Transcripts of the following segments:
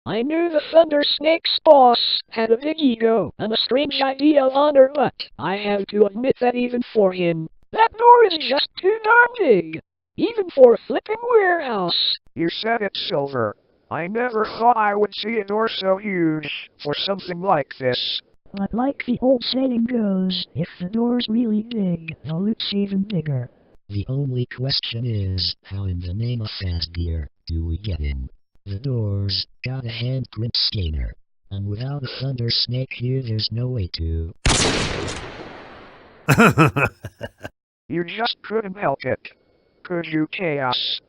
I knew the Thunder Snake's boss had a big ego and a strange idea of honor, but I have to admit that even for him, that door is just too darn big. Even for a flipping warehouse. You said it, Silver. I never thought I would see a door so huge for something like this. But like the old saying goes, if the door's really big, the loot's even bigger. The only question is, how in the name of fast gear do we get in? The door's got a handprint scanner, and without a Thunder Snake here, there's no way to. You just couldn't help it. Could you, Chaos?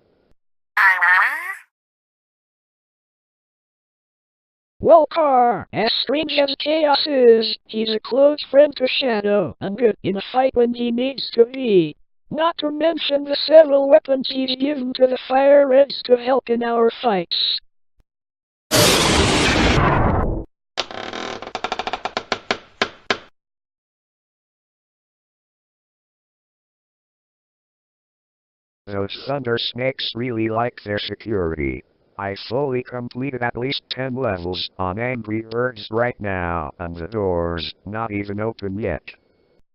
Well, Car, as strange as Chaos is, he's a close friend to Shadow, and good in a fight when he needs to be. Not to mention the several weapons he's given to the Fire Reds to help in our fights. Those Thunder Snakes really like their security. I fully completed at least 10 levels on Angry Birds right now, and the door's not even open yet.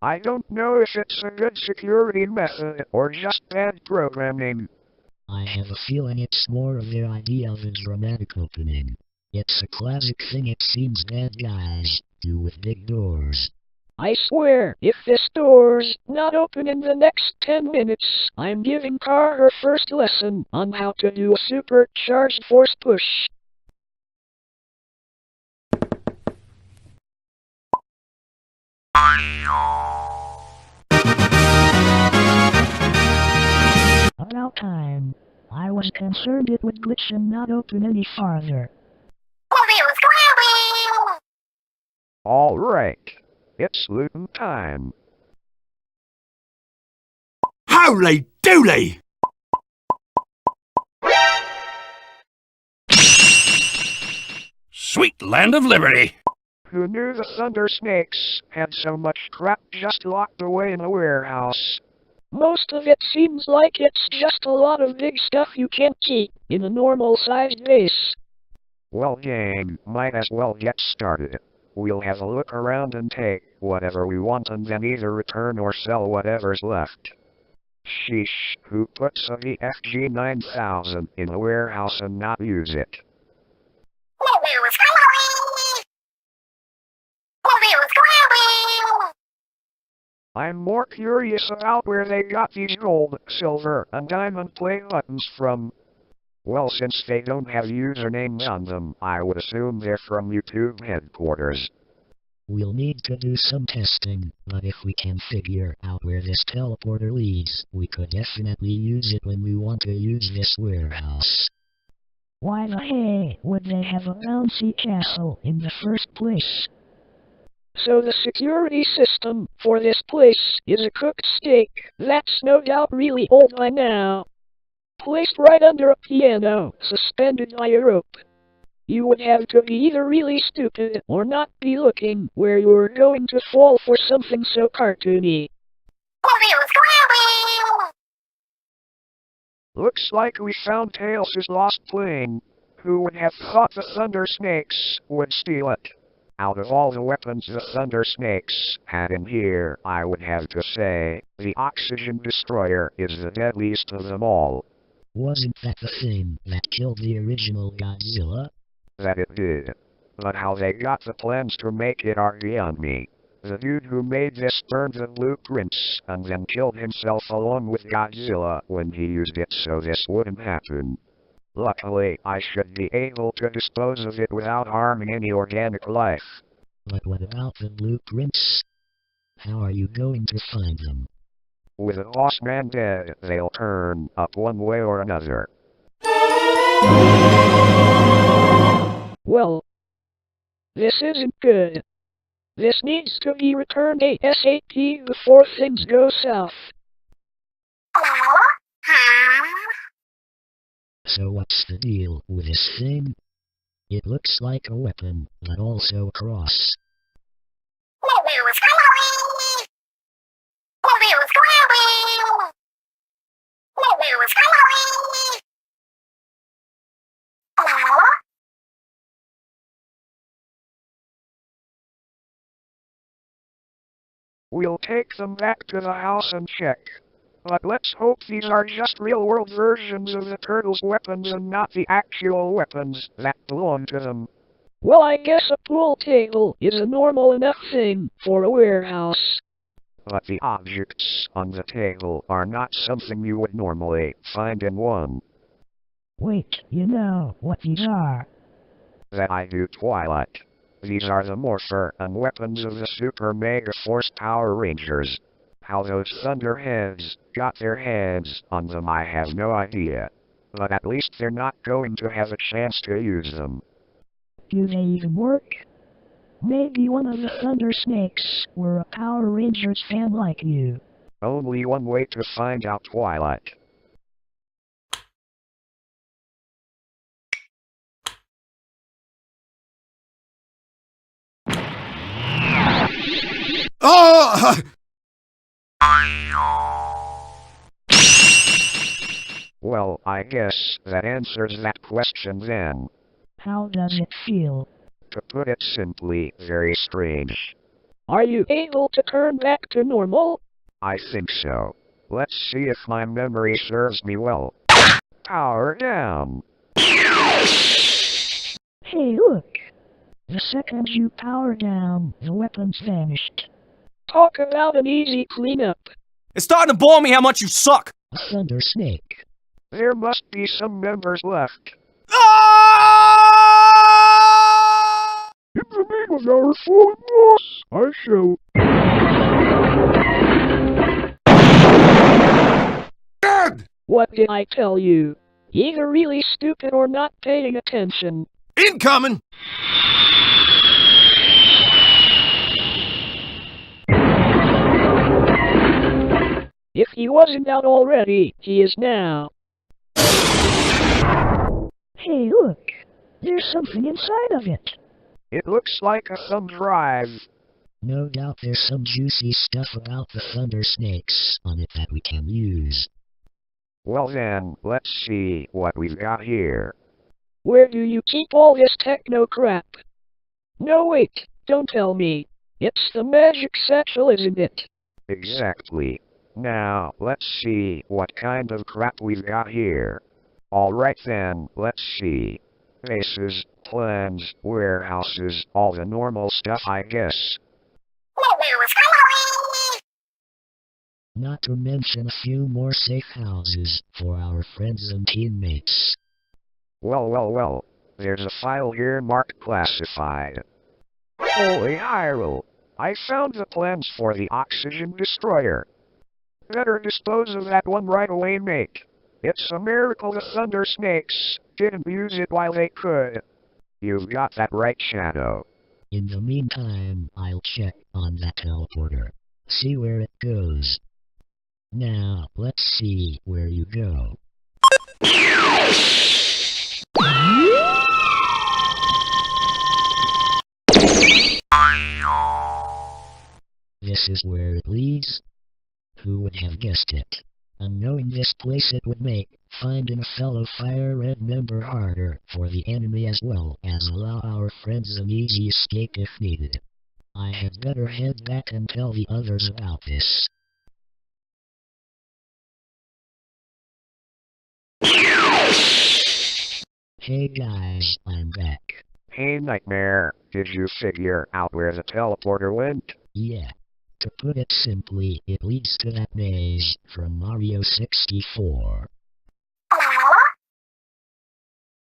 I don't know if it's a good security method or just bad programming. I have a feeling it's more of their idea of a dramatic opening. It's a classic thing it seems bad guys do with big doors. I swear, if this door's not open in the next 10 minutes, I'm giving Car her first lesson on how to do a supercharged force push. About time. I was concerned it would glitch and not open any farther. All right. It's Lootin time. Holy dooly! Sweet land of liberty! Who knew the Thunder Snakes had so much crap just locked away in a warehouse? Most of it seems like it's just a lot of big stuff you can't keep in a normal-sized vase. Well, gang, might as well get started. We'll have a look around and take whatever we want and then either return or sell whatever's left. Sheesh, who puts a VFG 9000 in a warehouse and not use it? I'm more curious about where they got these gold, silver, and diamond play buttons from. Well, since they don't have usernames on them, I would assume they're from YouTube headquarters. We'll need to do some testing, but if we can figure out where this teleporter leads, we could definitely use it when we want to use this warehouse. Why the hey would they have a bouncy castle in the first place? So the security system for this place is a cooked steak that's no doubt really old by now. Placed right under a piano, suspended by a rope. You would have to be either really stupid or not be looking where you were going to fall for something so cartoony. Looks like we found Tails' lost plane. Who would have thought the Thunder Snakes would steal it? Out of all the weapons the Thunder Snakes had in here, I would have to say, the Oxygen Destroyer is the deadliest of them all. Wasn't that the thing that killed the original Godzilla? That it did. But how they got the plans to make it are beyond me. The dude who made this burned the blueprints and then killed himself along with Godzilla when he used it so this wouldn't happen. Luckily, I should be able to dispose of it without harming any organic life. But what about the blueprints? How are you going to find them? With the boss man dead, they'll turn up one way or another. Well, this isn't good. This needs to be returned ASAP before things go south. So what's the deal with this thing? It looks like a weapon, but also a cross. We'll take them back to the house and check. But let's hope these are just real-world versions of the turtles' weapons and not the actual weapons that belong to them. Well, I guess a pool table is a normal enough thing for a warehouse. But the objects on the table are not something you would normally find in one. Wait, you know what these are? That I do, Twilight. These are the morpher and weapons of the Super Mega Force Power Rangers. How those Thunderheads got their hands on them, I have no idea. But at least they're not going to have a chance to use them. Do they even work? Maybe one of the Thunder Snakes were a Power Rangers fan like you. Only one way to find out, Twilight. Oh! Well, I guess that answers that question then. How does it feel? To put it simply, very strange. Are you able to turn back to normal? I think so. Let's see if my memory serves me well. Power down. Hey, look! The second you power down, the weapons vanished. Talk about an easy cleanup. It's starting to bore me how much you suck! A Thunder Snake. There must be some members left. Ah! In the name of our fallen boss, I shall... Dead! What did I tell you? Either really stupid or not paying attention. Incoming! If he wasn't out already, he is now. Hey, look! There's something inside of it. It looks like a thumb drive. No doubt there's some juicy stuff about the Thunder Snakes on it that we can use. Well then, let's see what we've got here. Where do you keep all this techno crap? No wait, don't tell me. It's the magic satchel, isn't it? Exactly. Now, let's see what kind of crap we've got here. Alright then, let's see. Bases, plans, warehouses, all the normal stuff, I guess. Not to mention a few more safe houses for our friends and teammates. Well, there's a file here marked classified. Holy Hyrule! I found the plans for the oxygen destroyer. Better dispose of that one right away, mate. It's a miracle the Thunder Snakes didn't use it while they could. You've got that right, Shadow. In the meantime, I'll check on that teleporter. See where it goes. Now, let's see where you go. This is where it leads? Who would have guessed it? And knowing this place it would make finding a fellow Fire Red member harder for the enemy as well as allow our friends an easy escape if needed. I had better head back and tell the others about this. Hey guys, I'm back. Hey Nightmare, did you figure out where the teleporter went? Yeah. To put it simply, it leads to that maze from Mario 64.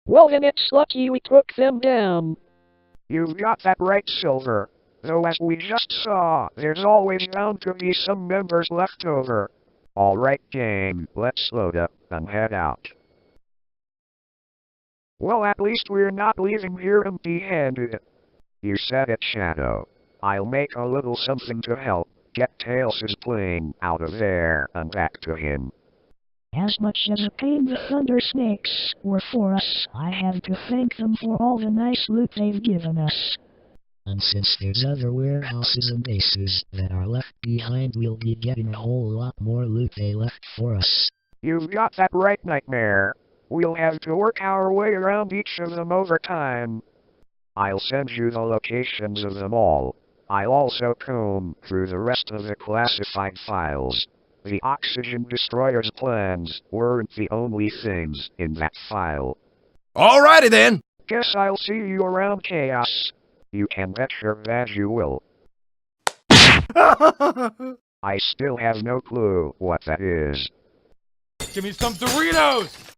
Well then it's lucky we took them down. You've got that right, Silver. Though as we just saw, there's always bound to be some members left over. Alright gang, let's load up and head out. Well, at least we're not leaving here empty-handed. You said it, Shadow. I'll make a little something to help get Tails' plane out of there and back to him. As much as a pain the Thunder Snakes were for us, I have to thank them for all the nice loot they've given us. And since there's other warehouses and bases that are left behind, we'll be getting a whole lot more loot they left for us. You've got that right, Nightmare. We'll have to work our way around each of them over time. I'll send you the locations of them all. I'll also comb through the rest of the classified files. The Oxygen Destroyer's plans weren't the only things in that file. Alrighty then. Guess I'll see you around, Chaos. You can bet your badge you will. I still have no clue what that is. Give me some Doritos!